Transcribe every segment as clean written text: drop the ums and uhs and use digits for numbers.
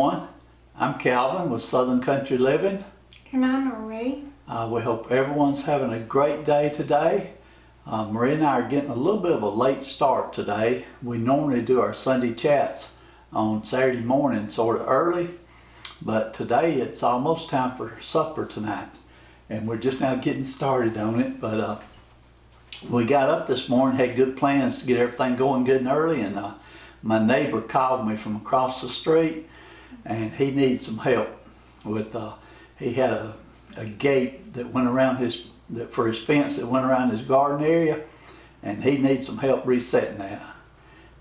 everyone. I'm Calvin with Southern Country Living. And I'm Marie. We hope everyone's having a great day today. Marie and I are getting a little bit of a late start today. We normally do our Sunday chats on Saturday morning sort of early, but today it's almost time for supper tonight. And we're just now getting started on it, but we got up this morning, had good plans to get everything going good and early, and my neighbor called me from across the street, and he needs some help with, he had a gate that went around for his fence that went around his garden area, and he needs some help resetting that.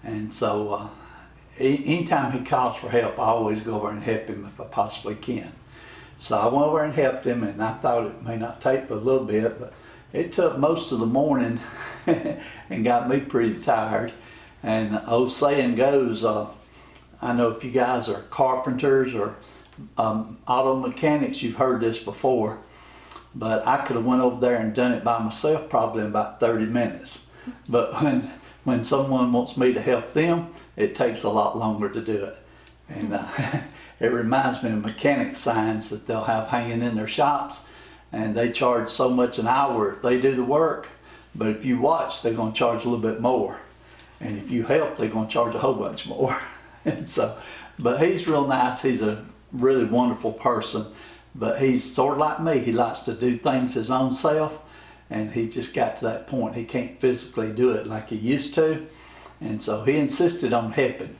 And so anytime he calls for help, I always go over and help him if I possibly can. So I went over and helped him, and I thought it may not take but a little bit, but it took most of the morning and got me pretty tired. And the old saying goes, I know if you guys are carpenters or auto mechanics, you've heard this before, but I could have went over there and done it by myself probably in about 30 minutes. But when someone wants me to help them, it takes a lot longer to do it. And it reminds me of mechanic signs that they'll have hanging in their shops, and they charge so much an hour if they do the work, but if you watch, they're going to charge a little bit more. And if you help, they're going to charge a whole bunch more. And so, but he's real nice. He's a really wonderful person, but he's sort of like me. He likes to do things his own self, and he just got to that point. He can't physically do it like he used to, and so he insisted on helping.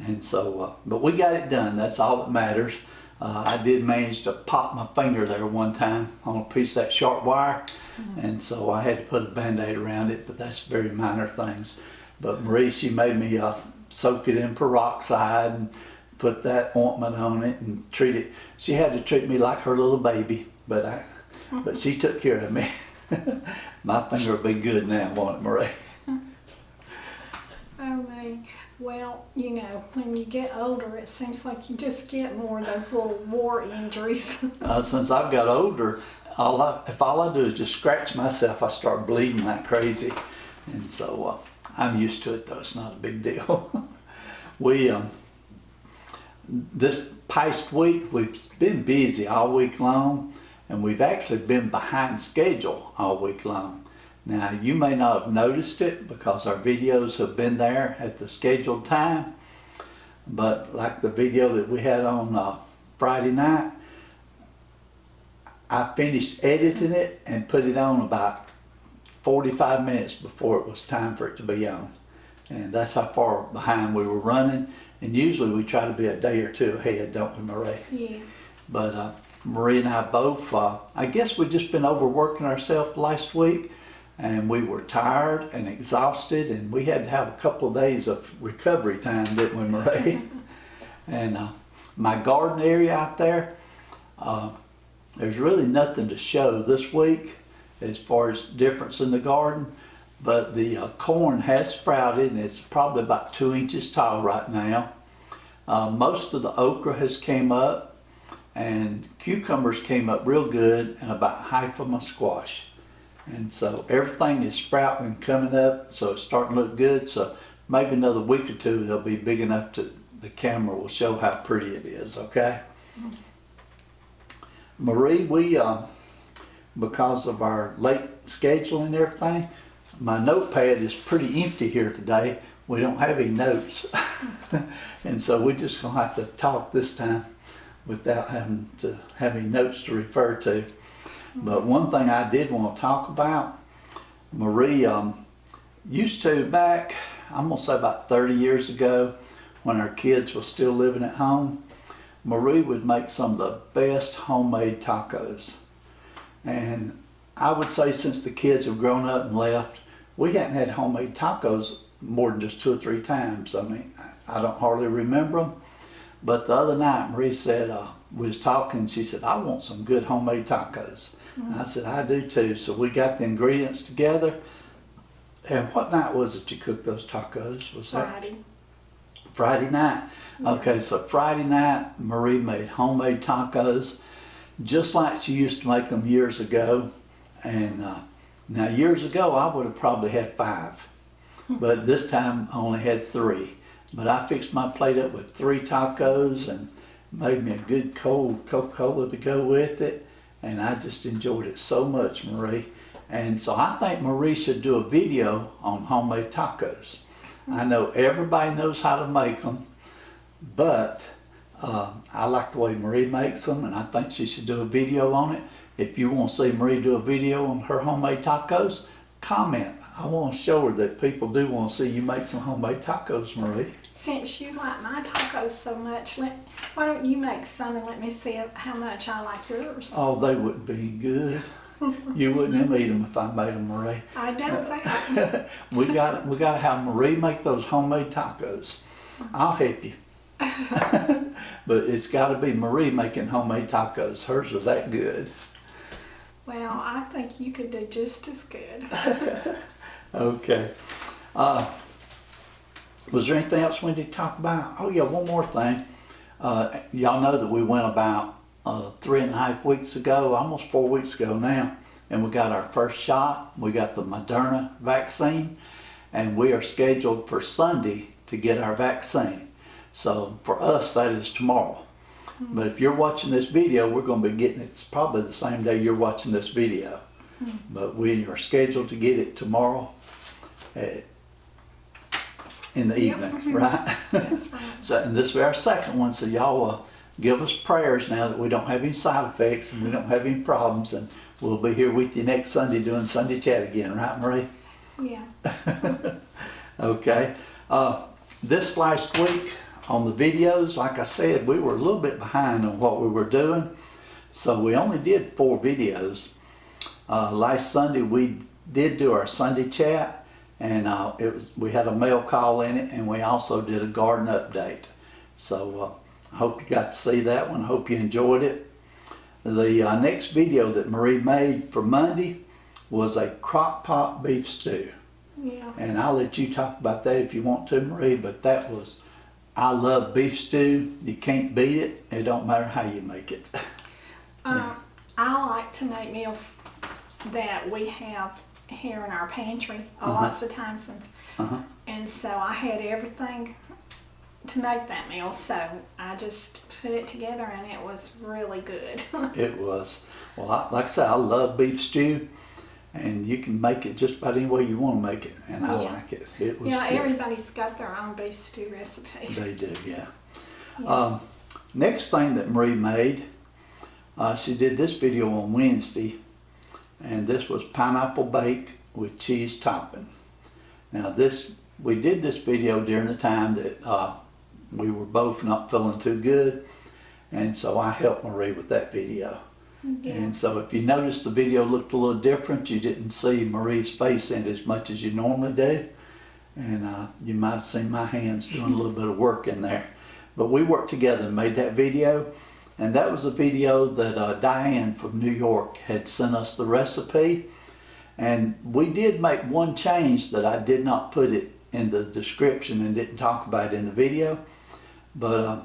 And so, but we got it done. That's all that matters. I did manage to pop my finger there one time on a piece of that sharp wire, and so I had to put a Band-Aid around it, but that's very minor things. But Marie, she made me soak it in peroxide and put that ointment on it and treat it. She had to treat me like her little baby, but she took care of me. My finger will be good now, won't it, Marie? Well, you know, when you get older, it seems like you just get more of those little war injuries. Since I've got older, if all I do is just scratch myself, I start bleeding like crazy. And so I'm used to it, though. It's not a big deal. This past week, we've been busy all week long, and we've actually been behind schedule all week long. Now, you may not have noticed it because our videos have been there at the scheduled time, but like the video that we had on Friday night, I finished editing it and put it on about 45 minutes before it was time for it to be on. And that's how far behind we were running. And usually we try to be a day or two ahead, don't we, Marie? Yeah. But Marie and I both, I guess we've just been overworking ourselves last week, and we were tired and exhausted, and we had to have a couple of days of recovery time, didn't we, Marie? And my garden area out there, there's really nothing to show this week as far as difference in the garden, but the corn has sprouted, and it's probably about 2 inches tall right now. Most of the okra has came up, and cucumbers came up real good, and about half of my squash. And so everything is sprouting and coming up, so it's starting to look good. So maybe another week or two they'll be big enough to the camera will show how pretty it is, okay? Marie, we because of our late schedule and everything, my notepad is pretty empty here today. We don't have any notes. And so we're just gonna have to talk this time without having to have any notes to refer to. But one thing I did want to talk about, Marie used to back, I'm going to say about 30 years ago, when our kids were still living at home, Marie would make some of the best homemade tacos. And I would say since the kids have grown up and left, we hadn't had homemade tacos more than just 2 or 3 times. I mean, I don't hardly remember them. But the other night, Marie said, we was talking, she said, I want some good homemade tacos. I said, I do too. So we got the ingredients together. And what night was it you cooked those tacos? Was Friday. That Friday night? Yeah. Okay, so Friday night, Marie made homemade tacos, just like she used to make them years ago. And now years ago, I would have probably had 5. But this time I only had 3. But I fixed my plate up with 3 tacos, and made me a good cold Coca-Cola to go with it, and I just enjoyed it so much, Marie. And so I think Marie should do a video on homemade tacos. I know everybody knows how to make them, but I like the way Marie makes them, and I think she should do a video on it. If you want to see Marie do a video on her homemade tacos, comment. I want to show her that people do want to see you make some homemade tacos, Marie. Since you like my tacos so much, why don't you make some and let me see how much I like yours? Oh, they wouldn't be good. You wouldn't even eat them if I made them, Marie. I doubt that. we got to have Marie make those homemade tacos. I'll help you. But it's got to be Marie making homemade tacos. Hers are that good. Well, I think you could do just as good. Okay. Was there anything else we need to talk about? Oh yeah, one more thing. Y'all know that we went about 3.5 weeks ago, almost 4 weeks ago now, and we got our first shot. We got the Moderna vaccine, and we are scheduled for Sunday to get our vaccine. So for us, that is tomorrow. But if you're watching this video, we're going to be getting it. It's probably the same day you're watching this video. But we are scheduled to get it tomorrow in the evening, right? That's right. So, and this will be our second one, so y'all give us prayers now that we don't have any side effects and we don't have any problems, and we'll be here with you next Sunday doing Sunday Chat again, right, Marie? Yeah. Okay. This last week on the videos, like I said, we were a little bit behind on what we were doing, so we only did 4 videos. Last Sunday we did do our Sunday Chat, and we had a mail call in it, and we also did a garden update. So I hope you got to see that one. Hope you enjoyed it. The next video that Marie made for Monday was a crock pot beef stew. Yeah. And I'll let you talk about that if you want to, Marie, but that was, I love beef stew. You can't beat it. It don't matter how you make it. I like to make meals that we have here in our pantry lots of times, and so I had everything to make that meal, so I just put it together and it was really good. It was. Well, like I said, I love beef stew, and you can make it just about any way you want to make it, and I like it. It was good. Everybody's got their own beef stew recipe. They do, yeah. Next thing that Marie made, she did this video on Wednesday, and this was pineapple bake with cheese topping. Now we did this video during the time that we were both not feeling too good, and so I helped Marie with that video. Yeah. And so if you notice the video looked a little different, you didn't see Marie's face in it as much as you normally do, and you might have seen my hands doing a little bit of work in there. But we worked together and made that video, and that was a video that Diane from New York had sent us the recipe, and we did make one change that I did not put it in the description and didn't talk about it in the video, but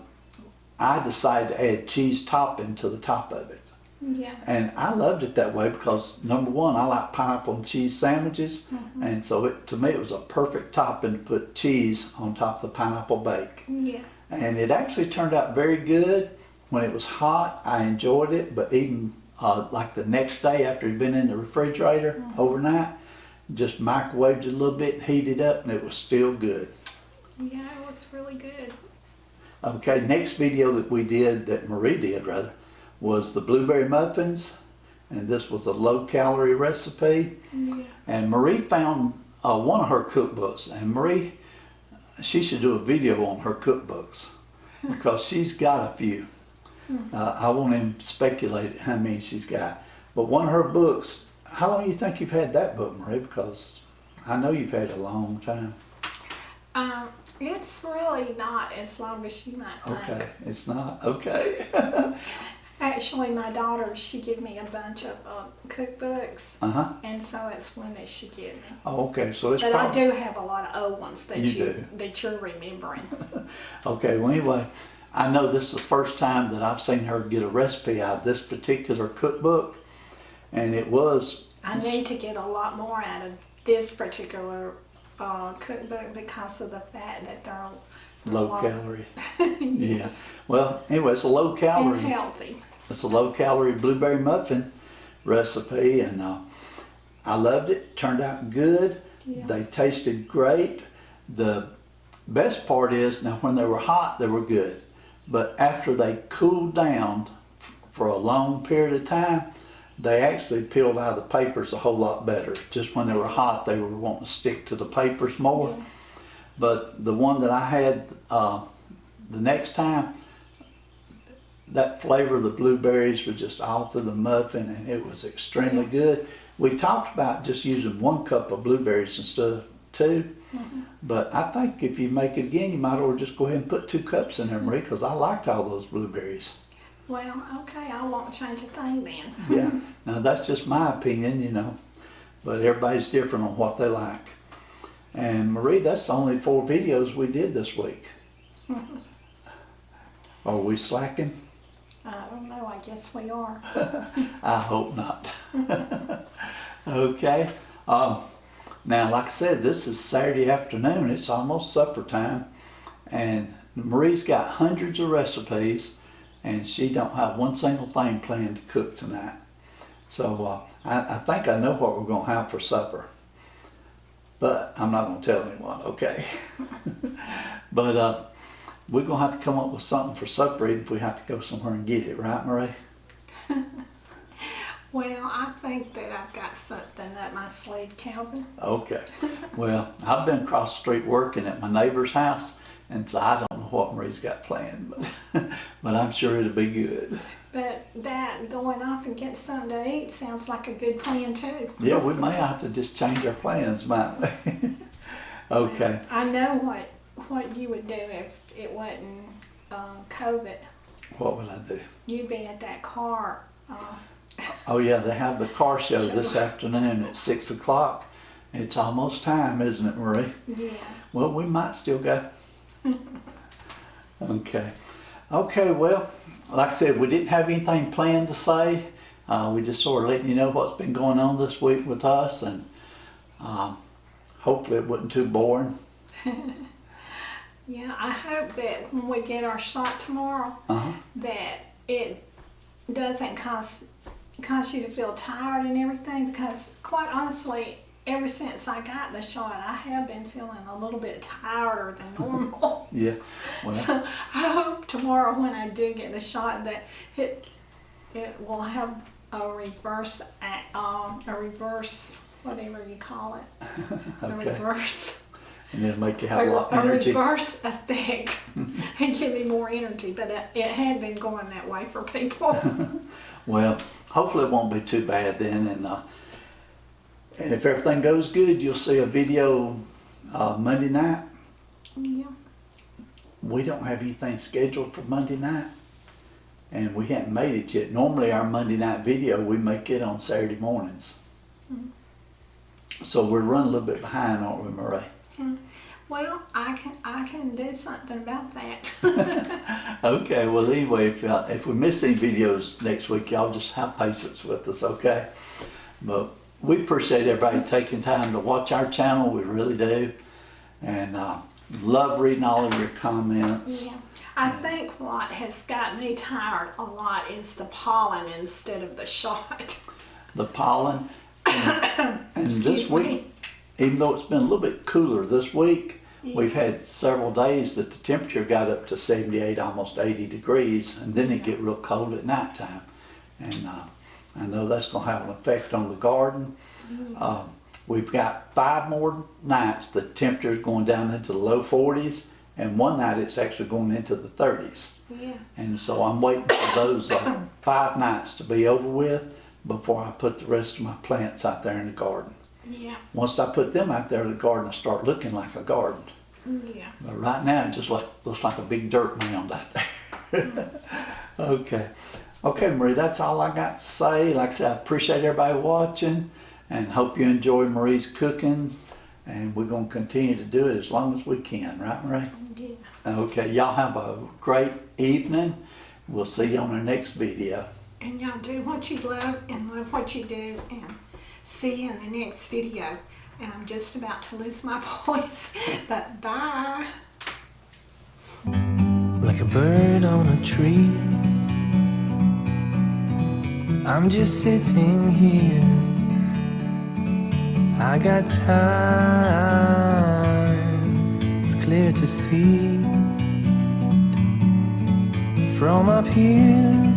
I decided to add cheese topping to the top of it. Yeah. And I loved it that way because, number one, I like pineapple and cheese sandwiches, and so to me it was a perfect topping to put cheese on top of the pineapple bake. Yeah. And it actually turned out very good. When it was hot, I enjoyed it, but even like the next day after it had been in the refrigerator overnight, just microwaved it a little bit and heated it up, and it was still good. Yeah, it was really good. Okay, next video that we did, that Marie did rather, was the blueberry muffins, and this was a low-calorie recipe. Yeah. And Marie found one of her cookbooks, and Marie, she should do a video on her cookbooks because she's got a few. I won't even speculate how many she's got, but one of her books. How long do you think you've had that book, Marie? Because I know you've had it a long time. It's really not as long as you might think. Okay, it's not? Okay. Actually, my daughter, she gave me a bunch of cookbooks, and so it's one that she gave me. Oh, okay, so it's But probably... I do have a lot of old ones that do. that you're remembering. Okay, well anyway, I know this is the first time that I've seen her get a recipe out of this particular cookbook, and it was... I need to get a lot more out of this particular cookbook because of the fact that Low calorie. Yes. Yeah. Well, anyway, it's a low calorie. And healthy. It's a low calorie blueberry muffin recipe, and I loved it. Turned out good. Yeah. They tasted great. The best part is, now when they were hot, they were good. But after they cooled down for a long period of time, they actually peeled out the papers a whole lot better. Just when they were hot, they were wanting to stick to the papers more. Yeah. But the one that I had the next time, that flavor of the blueberries was just all through the muffin, and it was extremely good. We talked about just using 1 cup of blueberries instead of 2. But I think if you make it again, you might as well just go ahead and put 2 cups in there, Marie, because I liked all those blueberries. Well, okay, I won't change a thing then. Yeah, now that's just my opinion, you know, but everybody's different on what they like. And Marie, that's the only 4 videos we did this week. Are we slacking? I don't know, I guess we are. I hope not. Okay. Now, like I said, this is Saturday afternoon. It's almost supper time. And Marie's got hundreds of recipes, and she don't have one single thing planned to cook tonight. So I think I know what we're going to have for supper. But I'm not going to tell anyone, okay? But we're going to have to come up with something for supper even if we have to go somewhere and get it. Right, Marie? Well, I think that I've got something up my sleeve, Calvin. Okay. Well, I've been across the street working at my neighbor's house, and so I don't know what Marie's got planned, but I'm sure it'll be good. But that going off and getting something to eat sounds like a good plan too. Yeah, we may have to just change our plans, might we? Okay. I know what you would do if it wasn't COVID. What would I do? You'd be at that car. Oh yeah, they have the car show this afternoon at 6 o'clock. It's almost time, isn't it, Marie? Yeah. Well, we might still go. Okay. Okay, well, like I said, we didn't have anything planned to say. We just sort of letting you know what's been going on this week with us, and hopefully it wasn't too boring. Yeah, I hope that when we get our shot tomorrow, that it doesn't cause you to feel tired and everything, because quite honestly, ever since I got the shot, I have been feeling a little bit tireder than normal. Yeah. Well, So I hope tomorrow when I do get the shot that it will have a reverse, whatever you call it, a okay. reverse. And it'll make you have a lot of energy. A reverse effect and give me more energy, but it had been going that way for people. Well, hopefully it won't be too bad then, and if everything goes good, you'll see a video Monday night. Yeah. We don't have anything scheduled for Monday night, and we haven't made it yet. Normally our Monday night video, we make it on Saturday mornings. So we're running a little bit behind, aren't we, Marie? Well, I can do something about that. Okay, well anyway, if we miss any videos next week, y'all just have patience with us, okay? But we appreciate everybody taking time to watch our channel, we really do. And love reading all of your comments. Yeah. I think what has got me tired a lot is the pollen instead of the shot. The pollen. And this week, me. even though it's been a little bit cooler this week, we've had several days that the temperature got up to 78, almost 80 degrees, and then it get real cold at nighttime. And I know that's going to have an effect on the garden. We've got 5 more nights the temperature is going down into the low 40s, and one night it's actually going into the 30s. Yeah. And so I'm waiting for those 5 nights to be over with before I put the rest of my plants out there in the garden. Yeah. Once I put them out there, the garden will start looking like a garden. Yeah. But right now, it just looks like a big dirt mound out there. Okay. Okay, Marie, that's all I got to say. Like I said, I appreciate everybody watching and hope you enjoy Marie's cooking. And we're going to continue to do it as long as we can. Right, Marie? Yeah. Okay, y'all have a great evening. We'll see you on our next video. And y'all do what you love and love what you do, and see you in the next video. And I'm just about to lose my voice, but bye. like a bird on a tree. I'm just sitting here, I got time, it's clear to see. From up here